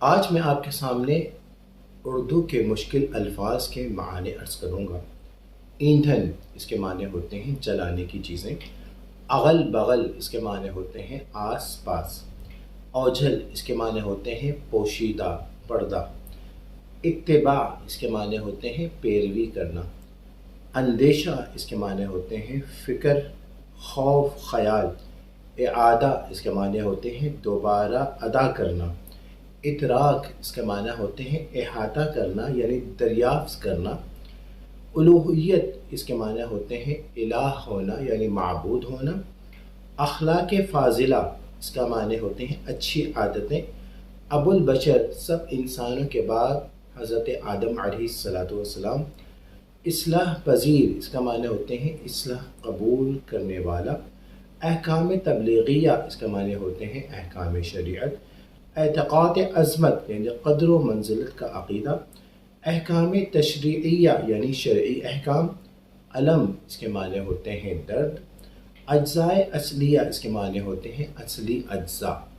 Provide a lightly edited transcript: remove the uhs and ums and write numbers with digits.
آج میں آپ کے سامنے اردو کے مشکل الفاظ کے معنی عرض کروں گا۔ ایندھن اس کے معنی ہوتے ہیں جلانے کی چیزیں۔ اغل بغل اس کے معنی ہوتے ہیں آس پاس۔ اوجھل اس کے معنی ہوتے ہیں پوشیدہ، پردہ۔ اتباع اس کے معنی ہوتے ہیں پیروی کرنا۔ اندیشہ اس کے معنی ہوتے ہیں فکر، خوف، خیال۔ اعادہ اس کے معنی ہوتے ہیں دوبارہ ادا کرنا۔ ادراک اس کے معنی ہوتے ہیں احاطہ کرنا یعنی دریافت کرنا۔ الوہیت اس کے معنی ہوتے ہیں الہ ہونا یعنی معبود ہونا۔ اخلاق فاضلہ اس کا معنی ہوتے ہیں اچھی عادتیں۔ ابو البشر سب انسانوں کے بعد حضرت آدم علیہ السلام۔ اصلاح پذیر اس کا معنی ہوتے ہیں اصلاح قبول کرنے والا۔ احکام تبلیغیہ اس کا معنی ہوتے ہیں احکام شریعت۔ اعتقاد عظمت یعنی قدر و منزلت کا عقیدہ۔ احکام تشریعیہ یعنی شرعی احکام۔ علم اس کے معنی ہوتے ہیں درد۔ اجزائے اصلیہ اس کے معنی ہوتے ہیں اصلی اجزاء۔